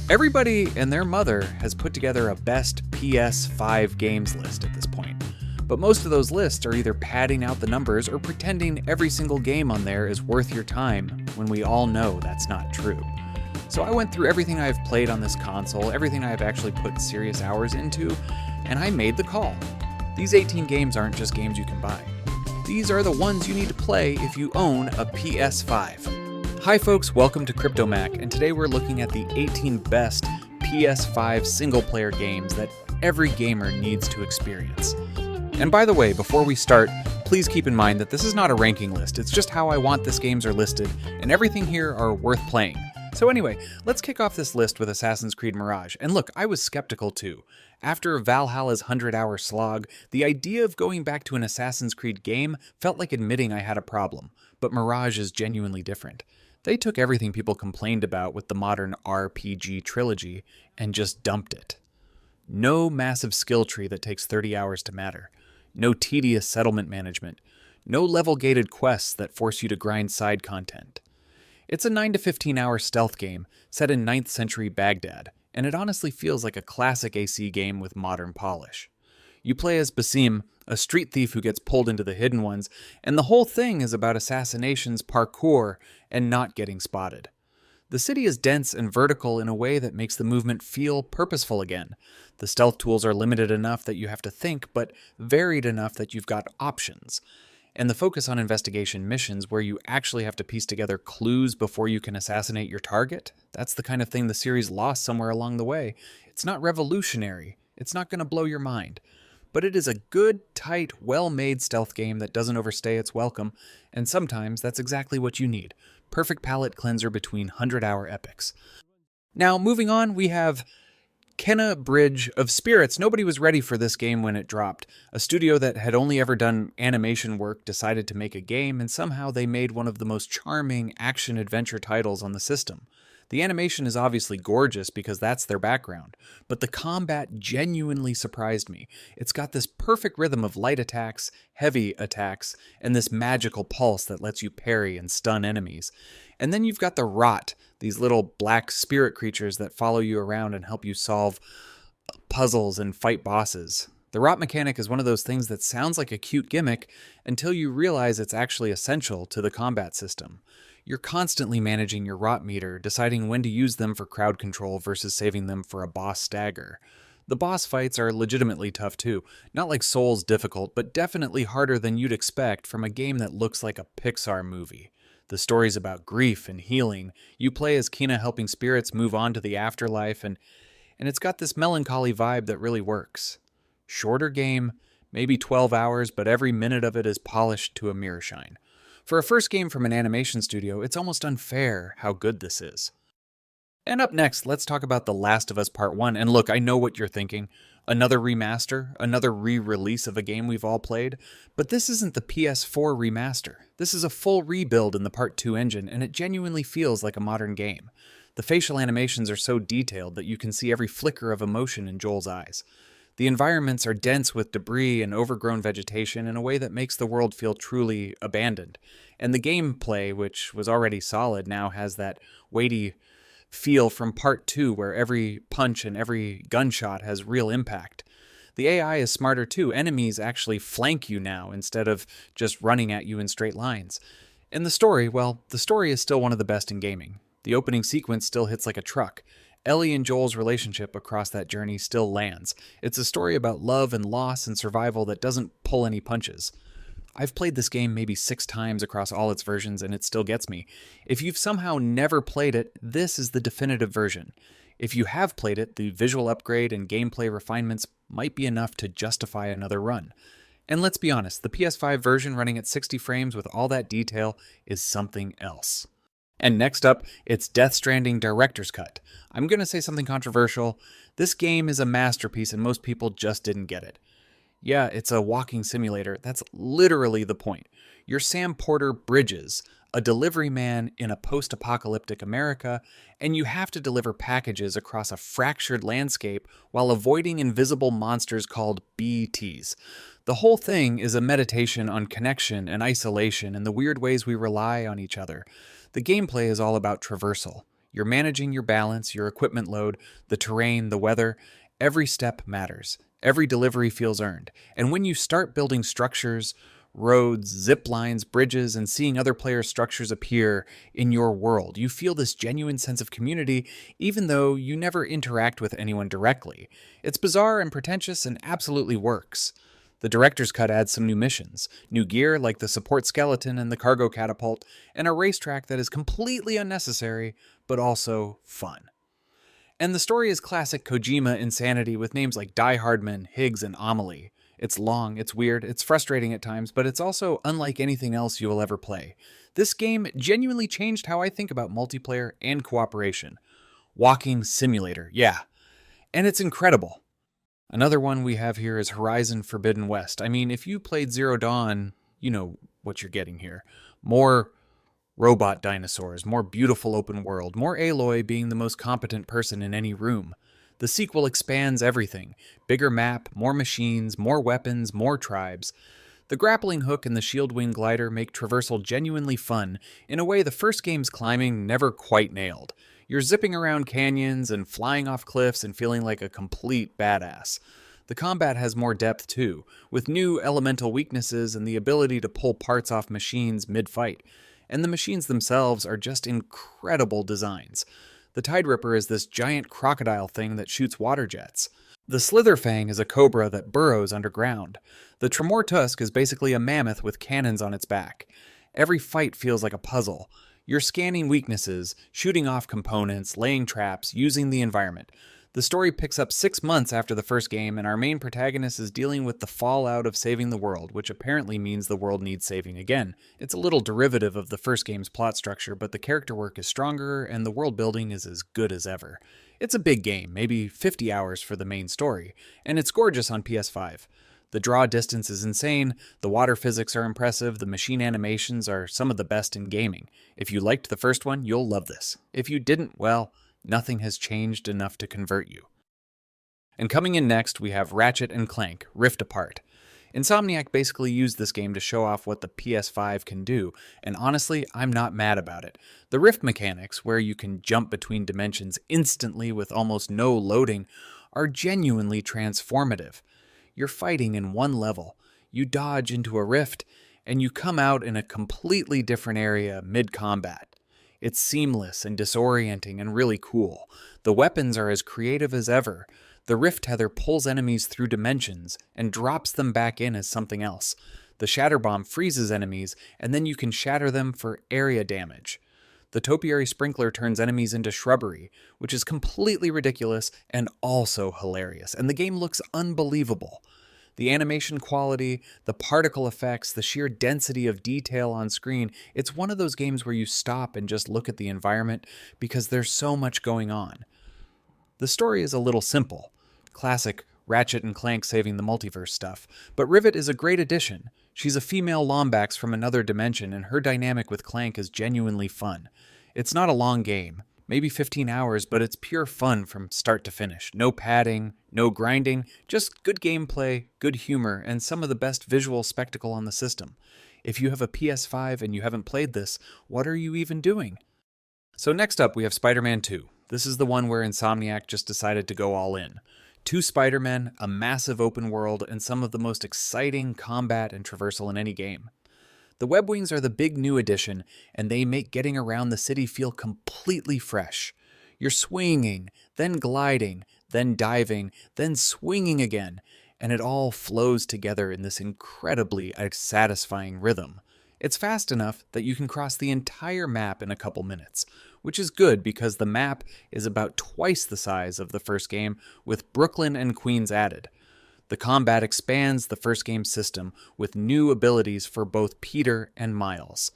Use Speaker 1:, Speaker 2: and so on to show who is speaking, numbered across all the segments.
Speaker 1: Everybody and their mother has put together a best PS5 games list at this point, but most of those lists are either padding out the numbers or pretending every single game on there is worth your time when we all know that's not true. So I went through everything I've played on this console, everything I've actually put serious hours into, and I made the call. These 18 games aren't just games you can buy. These are the ones you need to play if you own a PS5. Hi folks, welcome to CryptoMac, and today we're looking at the 18 best PS5 single-player games that every gamer needs to experience. And by the way, before we start, please keep in mind that this is not a ranking list, it's just how I want these games are listed, and everything here are worth playing. So anyway, let's kick off this list with Assassin's Creed Mirage. And look, I was skeptical too. After Valhalla's 100-hour slog, the idea of going back to an Assassin's Creed game felt like admitting I had a problem, but Mirage is genuinely different. They took everything people complained about with the modern RPG trilogy and just dumped it. No massive skill tree that takes 30 hours to matter. No tedious settlement management. No level-gated quests that force you to grind side content. It's a 9 to 15 hour stealth game set in 9th century Baghdad, and it honestly feels like a classic AC game with modern polish. You play as Basim, a street thief who gets pulled into the Hidden Ones, and the whole thing is about assassinations, parkour, and not getting spotted. The city is dense and vertical in a way that makes the movement feel purposeful again. The stealth tools are limited enough that you have to think, but varied enough that you've got options. And the focus on investigation missions where you actually have to piece together clues before you can assassinate your target, that's the kind of thing the series lost somewhere along the way. It's not revolutionary. It's not going to blow your mind. But it is a good, tight, well-made stealth game that doesn't overstay its welcome, and sometimes that's exactly what you need. Perfect palate cleanser between 100-hour epics. Now, moving on, we have Kena Bridge of Spirits. Nobody was ready for this game when it dropped. A studio that had only ever done animation work decided to make a game, and somehow they made one of the most charming action-adventure titles on the system. The animation is obviously gorgeous because that's their background, but the combat genuinely surprised me. It's got this perfect rhythm of light attacks, heavy attacks, and this magical pulse that lets you parry and stun enemies. And then you've got the Rot, these little black spirit creatures that follow you around and help you solve puzzles and fight bosses. The Rot mechanic is one of those things that sounds like a cute gimmick until you realize it's actually essential to the combat system. You're constantly managing your Rot meter, deciding when to use them for crowd control versus saving them for a boss stagger. The boss fights are legitimately tough too. Not like Souls difficult, but definitely harder than you'd expect from a game that looks like a Pixar movie. The story's about grief and healing. You play as Kena helping spirits move on to the afterlife, and it's got this melancholy vibe that really works. Shorter game, maybe 12 hours, but every minute of it is polished to a mirror shine. For a first game from an animation studio, it's almost unfair how good this is. And up next, let's talk about The Last of Us Part 1. And look, I know what you're thinking. Another remaster? Another re-release of a game we've all played? But this isn't the PS4 remaster. This is a full rebuild in the Part 2 engine, and it genuinely feels like a modern game. The facial animations are so detailed that you can see every flicker of emotion in Joel's eyes. The environments are dense with debris and overgrown vegetation in a way that makes the world feel truly abandoned. And the gameplay, which was already solid, now has that weighty feel from Part 2 where every punch and every gunshot has real impact. The AI is smarter too. Enemies actually flank you now instead of just running at you in straight lines. And the story, well, the story is still one of the best in gaming. The opening sequence still hits like a truck. Ellie and Joel's relationship across that journey still lands. It's a story about love and loss and survival that doesn't pull any punches. I've played this game maybe 6 times across all its versions and it still gets me. If you've somehow never played it, this is the definitive version. If you have played it, the visual upgrade and gameplay refinements might be enough to justify another run. And let's be honest, the PS5 version running at 60 frames with all that detail is something else. And next up, it's Death Stranding Director's Cut. I'm going to say something controversial. This game is a masterpiece and most people just didn't get it. Yeah, it's a walking simulator. That's literally the point. You're Sam Porter Bridges, a delivery man in a post-apocalyptic America, and you have to deliver packages across a fractured landscape while avoiding invisible monsters called BTs. The whole thing is a meditation on connection and isolation and the weird ways we rely on each other. The gameplay is all about traversal. You're managing your balance, your equipment load, the terrain, the weather. Every step matters. Every delivery feels earned. And when you start building structures, roads, zip lines, bridges, and seeing other players' structures appear in your world, you feel this genuine sense of community, even though you never interact with anyone directly. It's bizarre and pretentious and absolutely works. The director's cut adds some new missions, new gear like the support skeleton and the cargo catapult, and a racetrack that is completely unnecessary, but also fun. And the story is classic Kojima insanity with names like Die Hardman, Higgs, and Amelie. It's long, it's weird, it's frustrating at times, but it's also unlike anything else you will ever play. This game genuinely changed how I think about multiplayer and cooperation. Walking simulator, yeah. And it's incredible. Another one we have here is Horizon Forbidden West. I mean, if you played Zero Dawn, you know what you're getting here. More robot dinosaurs, more beautiful open world, more Aloy being the most competent person in any room. The sequel expands everything. Bigger map, more machines, more weapons, more tribes. The grappling hook and the shield wing glider make traversal genuinely fun in a way the first game's climbing never quite nailed. You're zipping around canyons and flying off cliffs and feeling like a complete badass. The combat has more depth too, with new elemental weaknesses and the ability to pull parts off machines mid-fight. And the machines themselves are just incredible designs. The Tide Ripper is this giant crocodile thing that shoots water jets. The Slitherfang is a cobra that burrows underground. The Tremor Tusk is basically a mammoth with cannons on its back. Every fight feels like a puzzle. You're scanning weaknesses, shooting off components, laying traps, using the environment. The story picks up 6 months after the first game, and our main protagonist is dealing with the fallout of saving the world, which apparently means the world needs saving again. It's a little derivative of the first game's plot structure, but the character work is stronger, and the world building is as good as ever. It's a big game, maybe 50 hours for the main story, and it's gorgeous on PS5. The draw distance is insane, the water physics are impressive, the machine animations are some of the best in gaming. If you liked the first one, you'll love this. If you didn't, well, nothing has changed enough to convert you. And coming in next, we have Ratchet and Clank, Rift Apart. Insomniac basically used this game to show off what the PS5 can do, and honestly, I'm not mad about it. The Rift mechanics, where you can jump between dimensions instantly with almost no loading, are genuinely transformative. You're fighting in one level, you dodge into a rift, and you come out in a completely different area mid-combat. It's seamless and disorienting and really cool. The weapons are as creative as ever. The Rift Tether pulls enemies through dimensions and drops them back in as something else. The Shatter Bomb freezes enemies, and then you can shatter them for area damage. The Topiary Sprinkler turns enemies into shrubbery, which is completely ridiculous and also hilarious, and the game looks unbelievable. The animation quality, the particle effects, the sheer density of detail on screen, it's one of those games where you stop and just look at the environment because there's so much going on. The story is a little simple. Classic Ratchet and Clank saving the multiverse stuff, but Rivet is a great addition. She's a female Lombax from another dimension, and her dynamic with Clank is genuinely fun. It's not a long game, maybe 15 hours, but it's pure fun from start to finish. No padding, no grinding, just good gameplay, good humor, and some of the best visual spectacle on the system. If you have a PS5 and you haven't played this, what are you even doing? So next up we have Spider-Man 2. This is the one where Insomniac just decided to go all in. 2 Spider-Men, a massive open world, and some of the most exciting combat and traversal in any game. The web wings are the big new addition, and they make getting around the city feel completely fresh. You're swinging, then gliding, then diving, then swinging again, and it all flows together in this incredibly satisfying rhythm. It's fast enough that you can cross the entire map in a couple minutes, which is good because the map is about twice the size of the first game, with Brooklyn and Queens added. The combat expands the first game's system with new abilities for both Peter and Miles.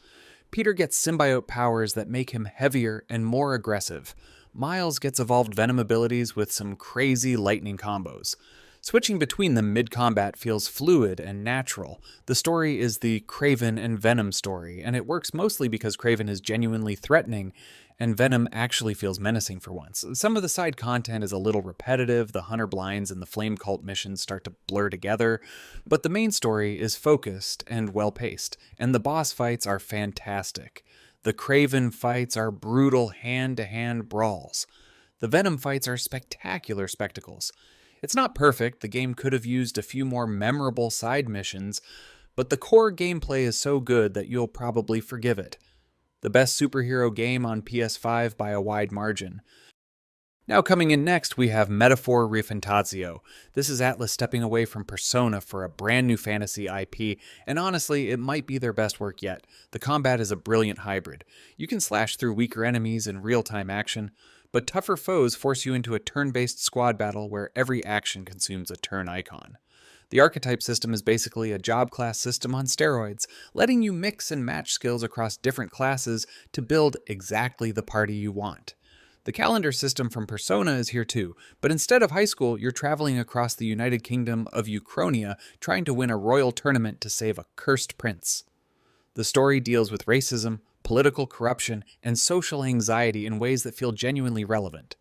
Speaker 1: Peter gets symbiote powers that make him heavier and more aggressive. Miles gets evolved Venom abilities with some crazy lightning combos. Switching between them mid-combat feels fluid and natural. The story is the Kraven and Venom story, and it works mostly because Kraven is genuinely threatening, and Venom actually feels menacing for once. Some of the side content is a little repetitive, the Hunter Blinds and the Flame Cult missions start to blur together, but the main story is focused and well-paced, and the boss fights are fantastic. The Craven fights are brutal hand-to-hand brawls. The Venom fights are spectacular spectacles. It's not perfect, the game could have used a few more memorable side missions, but the core gameplay is so good that you'll probably forgive it. The best superhero game on PS5 by a wide margin. Now coming in next, we have Metaphor ReFantazio. This is Atlus stepping away from Persona for a brand new fantasy IP, and honestly, it might be their best work yet. The combat is a brilliant hybrid. You can slash through weaker enemies in real-time action, but tougher foes force you into a turn-based squad battle where every action consumes a turn icon. The archetype system is basically a job class system on steroids, letting you mix and match skills across different classes to build exactly the party you want. The calendar system from Persona is here too, but instead of high school, you're traveling across the United Kingdom of Uchronia trying to win a royal tournament to save a cursed prince. The story deals with racism, political corruption, and social anxiety in ways that feel genuinely relevant.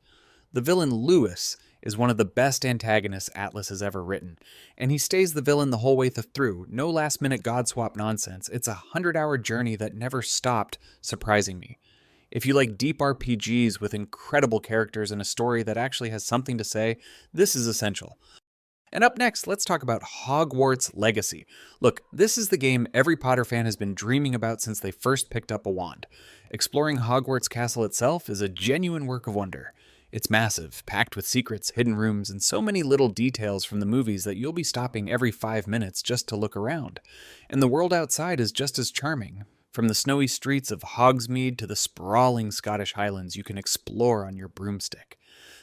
Speaker 1: The villain Lewis is one of the best antagonists Atlus has ever written, and he stays the villain the whole way through. No last-minute god swap nonsense. It's a 100-hour journey that never stopped surprising me. If you like deep RPGs with incredible characters and a story that actually has something to say, this is essential. And up next, let's talk about Hogwarts Legacy. Look, this is the game every Potter fan has been dreaming about since they first picked up a wand. Exploring Hogwarts Castle itself is a genuine work of wonder. It's massive, packed with secrets, hidden rooms, and so many little details from the movies that you'll be stopping every 5 minutes just to look around. And the world outside is just as charming. From the snowy streets of Hogsmeade to the sprawling Scottish Highlands you can explore on your broomstick.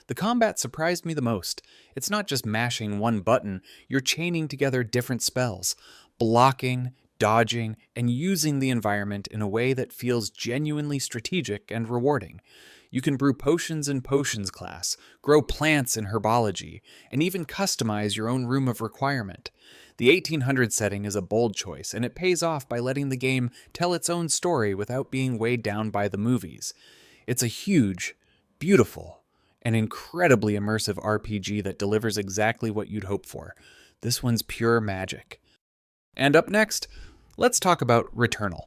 Speaker 1: The combat surprised me the most. It's not just mashing one button, you're chaining together different spells, blocking, dodging, and using the environment in a way that feels genuinely strategic and rewarding. You can brew potions in Potions class, grow plants in Herbology, and even customize your own room of requirement. The 1800 setting is a bold choice, and it pays off by letting the game tell its own story without being weighed down by the movies. It's a huge, beautiful, and incredibly immersive RPG that delivers exactly what you'd hope for. This one's pure magic. And up next, let's talk about Returnal.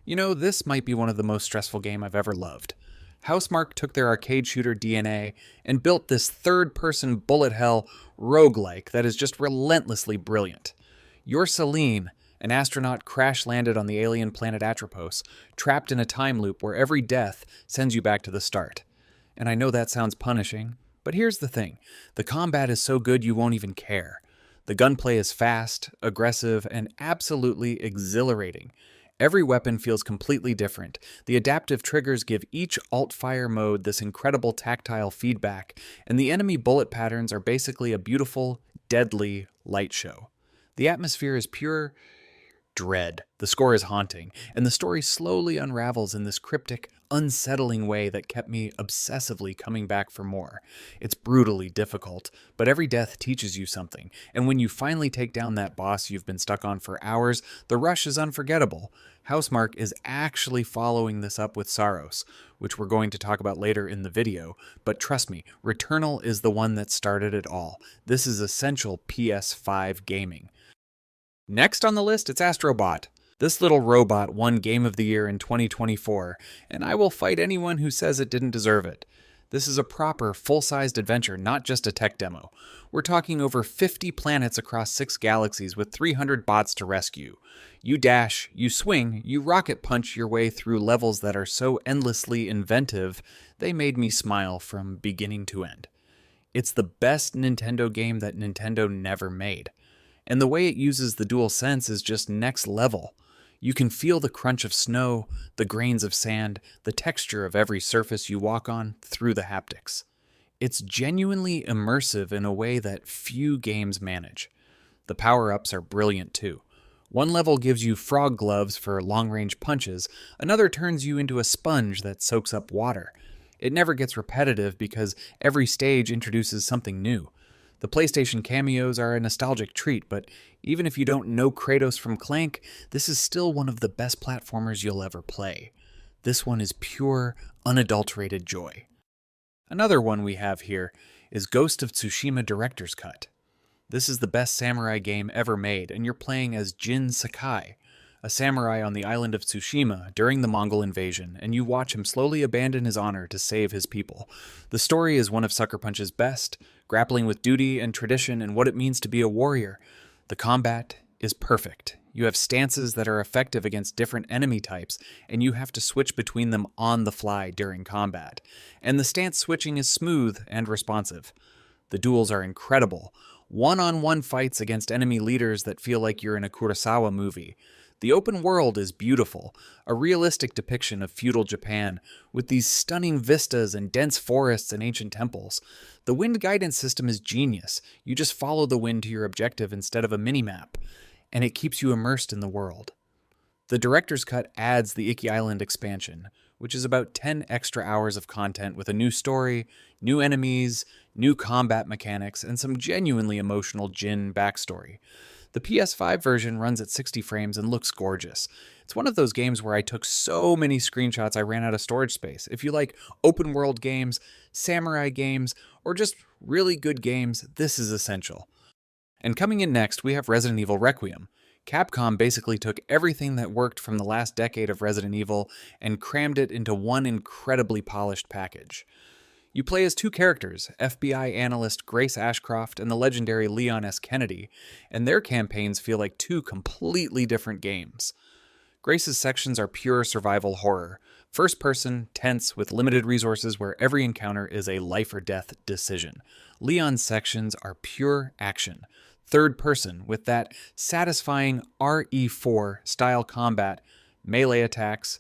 Speaker 1: You know, this might be one of the most stressful games I've ever loved. Housemarque took their arcade shooter DNA and built this third-person bullet hell roguelike that is just relentlessly brilliant. You're Celine, an astronaut crash-landed on the alien planet Atropos, trapped in a time loop where every death sends you back to the start. And I know that sounds punishing, but here's the thing. The combat is so good you won't even care. The gunplay is fast, aggressive, and absolutely exhilarating. Every weapon feels completely different. The adaptive triggers give each alt-fire mode this incredible tactile feedback, and the enemy bullet patterns are basically a beautiful, deadly light show. The atmosphere is pure dread. The score is haunting, and the story slowly unravels in this cryptic, unsettling way that kept me obsessively coming back for more. It's brutally difficult, but every death teaches you something, and when you finally take down that boss you've been stuck on for hours, the rush is unforgettable. Housemarque is actually following this up with Saros, which we're going to talk about later in the video, but trust me, Returnal is the one that started it all. This is essential PS5 gaming. Next on the list, it's Astro Bot. This little robot won Game of the Year in 2024, and I will fight anyone who says it didn't deserve it. This is a proper, full-sized adventure, not just a tech demo. We're talking over 50 planets across 6 galaxies with 300 bots to rescue. You dash, you swing, you rocket punch your way through levels that are so endlessly inventive, they made me smile from beginning to end. It's the best Nintendo game that Nintendo never made. And the way it uses the DualSense is just next level. You can feel the crunch of snow, the grains of sand, the texture of every surface you walk on through the haptics. It's genuinely immersive in a way that few games manage. The power-ups are brilliant too. One level gives you frog gloves for long-range punches, another turns you into a sponge that soaks up water. It never gets repetitive because every stage introduces something new. The PlayStation cameos are a nostalgic treat, but even if you don't know Kratos from Clank, this is still one of the best platformers you'll ever play. This one is pure, unadulterated joy. Another one we have here is Ghost of Tsushima Director's Cut. This is the best samurai game ever made, and you're playing as Jin Sakai, a samurai on the island of Tsushima during the Mongol invasion, and you watch him slowly abandon his honor to save his people. The story is one of Sucker Punch's best, grappling with duty and tradition and what it means to be a warrior. The combat is perfect. You have stances that are effective against different enemy types, and you have to switch between them on the fly during combat. And the stance switching is smooth and responsive. The duels are incredible. One-on-one fights against enemy leaders that feel like you're in a Kurosawa movie. The open world is beautiful, a realistic depiction of feudal Japan, with these stunning vistas and dense forests and ancient temples. The wind guidance system is genius. You just follow the wind to your objective instead of a minimap, and it keeps you immersed in the world. The director's cut adds the Iki Island expansion, which is about 10 extra hours of content with a new story, new enemies, new combat mechanics, and some genuinely emotional Jin backstory. The PS5 version runs at 60 frames and looks gorgeous. It's one of those games where I took so many screenshots I ran out of storage space. If you like open world games, samurai games, or just really good games, this is essential. And coming in next, we have Resident Evil Requiem. Capcom basically took everything that worked from the last decade of Resident Evil and crammed it into one incredibly polished package. You play as two characters, FBI analyst Grace Ashcroft and the legendary Leon S. Kennedy, and their campaigns feel like two completely different games. Grace's sections are pure survival horror, first person, tense, with limited resources where every encounter is a life or death decision. Leon's sections are pure action, third person, with that satisfying RE4 style combat, melee attacks,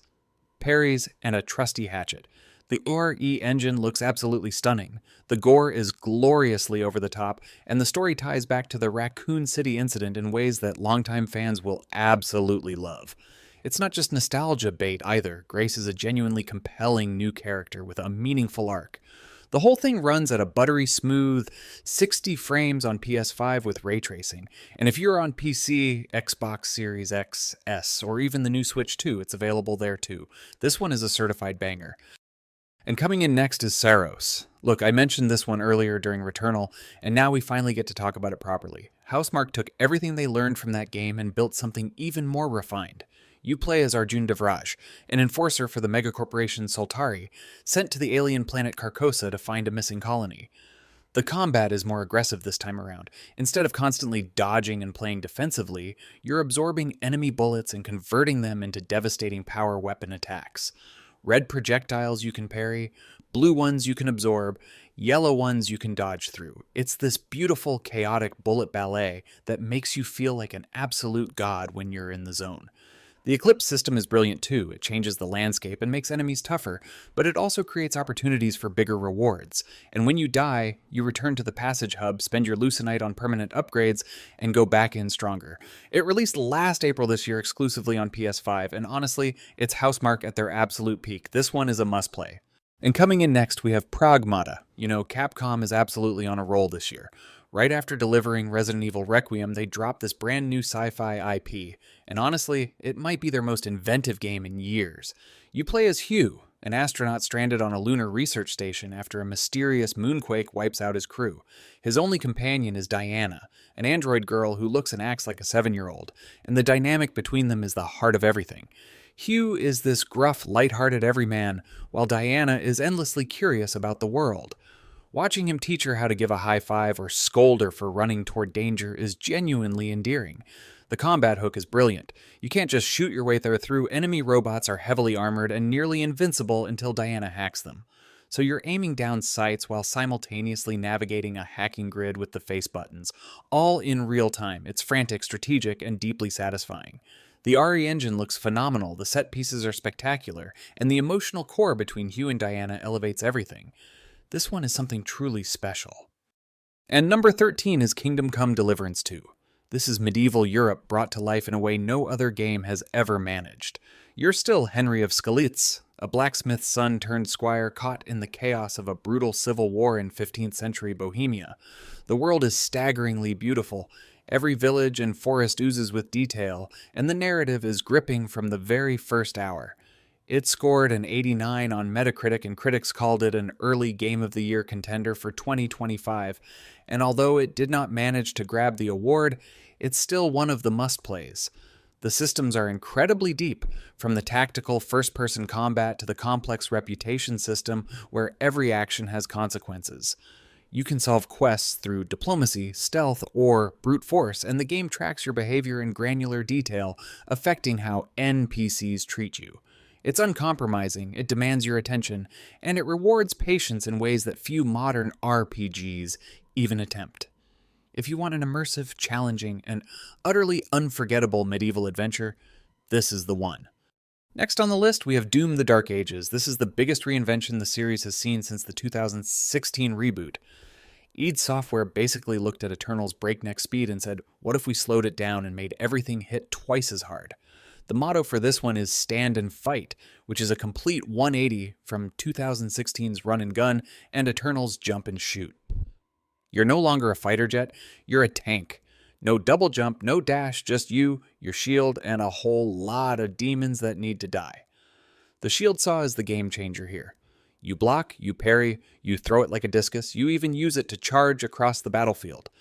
Speaker 1: parries, and a trusty hatchet. The RE engine looks absolutely stunning. The gore is gloriously over the top, and the story ties back to the Raccoon City incident in ways that longtime fans will absolutely love. It's not just nostalgia bait either. Grace is a genuinely compelling new character with a meaningful arc. The whole thing runs at a buttery smooth 60 frames on PS5 with ray tracing, and if you're on PC, Xbox Series X, S, or even the new Switch 2, it's available there too. This one is a certified banger. And coming in next is Saros. Look, I mentioned this one earlier during Returnal, and now we finally get to talk about it properly. Housemarque took everything they learned from that game and built something even more refined. You play as Arjun Devraj, an enforcer for the megacorporation Soltari, sent to the alien planet Carcosa to find a missing colony. The combat is more aggressive this time around. Instead of constantly dodging and playing defensively, you're absorbing enemy bullets and converting them into devastating power weapon attacks. Red projectiles you can parry, blue ones you can absorb, yellow ones you can dodge through. It's this beautiful, chaotic bullet ballet that makes you feel like an absolute god when you're in the zone. The Eclipse system is brilliant too. It changes the landscape and makes enemies tougher, but it also creates opportunities for bigger rewards. And when you die, you return to the Passage Hub, spend your Lucenite on permanent upgrades, and go back in stronger. It released last April this year exclusively on PS5, and honestly, it's Housemarque at their absolute peak. This one is a must-play. And coming in next, we have Pragmata. You know, Capcom is absolutely on a roll this year. Right after delivering Resident Evil Requiem, they dropped this brand new sci-fi IP, and honestly, it might be their most inventive game in years. You play as Hugh, an astronaut stranded on a lunar research station after a mysterious moonquake wipes out his crew. His only companion is Diana, an android girl who looks and acts like a 7-year-old, and the dynamic between them is the heart of everything. Hugh is this gruff, light-hearted everyman, while Diana is endlessly curious about the world. Watching him teach her how to give a high five or scold her for running toward danger is genuinely endearing. The combat hook is brilliant. You can't just shoot your way through. Enemy robots are heavily armored and nearly invincible until Diana hacks them. So you're aiming down sights while simultaneously navigating a hacking grid with the face buttons, all in real time. It's frantic, strategic, and deeply satisfying. The RE engine looks phenomenal, the set pieces are spectacular, and the emotional core between Hugh and Diana elevates everything. This one is something truly special. And number 13 is Kingdom Come Deliverance 2. This is medieval Europe brought to life in a way no other game has ever managed. You're still Henry of Skalitz, a blacksmith's son turned squire caught in the chaos of a brutal civil war in 15th century Bohemia. The world is staggeringly beautiful. Every village and forest oozes with detail, and the narrative is gripping from the very first hour. It scored an 89 on Metacritic, and critics called it an early Game of the Year contender for 2025, and although it did not manage to grab the award, it's still one of the must-plays. The systems are incredibly deep, from the tactical first-person combat to the complex reputation system where every action has consequences. You can solve quests through diplomacy, stealth, or brute force, and the game tracks your behavior in granular detail, affecting how NPCs treat you. It's uncompromising, it demands your attention, and it rewards patience in ways that few modern RPGs even attempt. If you want an immersive, challenging, and utterly unforgettable medieval adventure, this is the one. Next on the list, we have Doom: The Dark Ages. This is the biggest reinvention the series has seen since the 2016 reboot. id Software basically looked at Eternal's breakneck speed and said, what if we slowed it down and made everything hit twice as hard? The motto for this one is Stand and Fight, which is a complete 180 from 2016's Run and Gun and Eternal's Jump and Shoot. You're no longer a fighter jet, you're a tank. No double jump, no dash, just you, your shield, and a whole lot of demons that need to die. The shield saw is the game changer here. You block, you parry, you throw it like a discus, you even use it to charge across the battlefield.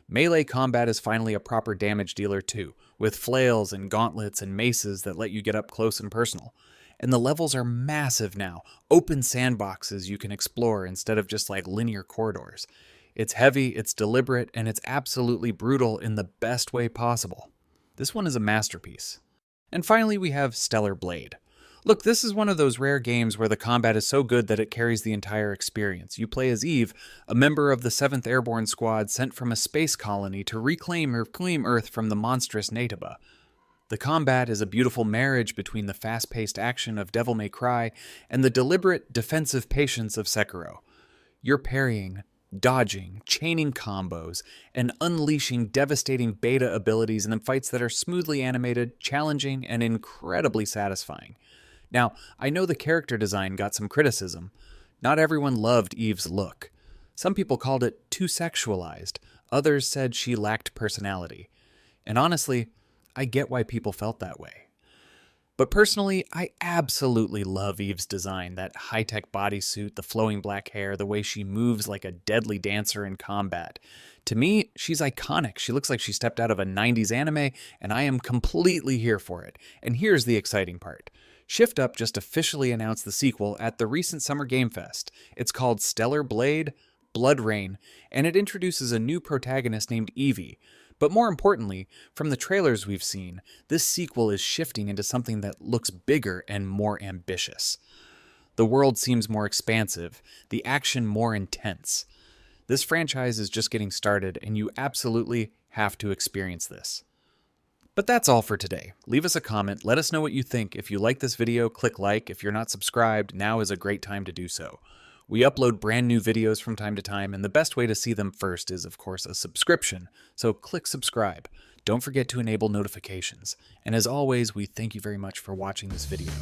Speaker 1: Melee combat is finally a proper damage dealer too, with flails and gauntlets and maces that let you get up close and personal. And the levels are massive now, open sandboxes you can explore instead of just like linear corridors. It's heavy, it's deliberate, and it's absolutely brutal in the best way possible. This one is a masterpiece. And finally, we have Stellar Blade. Look, this is one of those rare games where the combat is so good that it carries the entire experience. You play as Eve, a member of the 7th Airborne Squad sent from a space colony to reclaim Earth from the monstrous Nataba. The combat is a beautiful marriage between the fast-paced action of Devil May Cry and the deliberate, defensive patience of Sekiro. You're parrying, dodging, chaining combos, and unleashing devastating beta abilities in fights that are smoothly animated, challenging, and incredibly satisfying. Now, I know the character design got some criticism. Not everyone loved Eve's look. Some people called it too sexualized. Others said she lacked personality. And honestly, I get why people felt that way. But personally, I absolutely love Eve's design, that high-tech bodysuit, the flowing black hair, the way she moves like a deadly dancer in combat. To me, she's iconic. She looks like she stepped out of a 90s anime, and I am completely here for it. And here's the exciting part. Shift Up just officially announced the sequel at the recent Summer Game Fest. It's called Stellar Blade: Blood Rain, and it introduces a new protagonist named Evie. But more importantly, from the trailers we've seen, this sequel is shifting into something that looks bigger and more ambitious. The world seems more expansive, the action more intense. This franchise is just getting started, and you absolutely have to experience this. But that's all for today. Leave us a comment, let us know what you think. If you like this video, click like. If you're not subscribed, now is a great time to do so. We upload brand new videos from time to time, and the best way to see them first is, of course, a subscription. So click subscribe. Don't forget to enable notifications. And as always, we thank you very much for watching this video.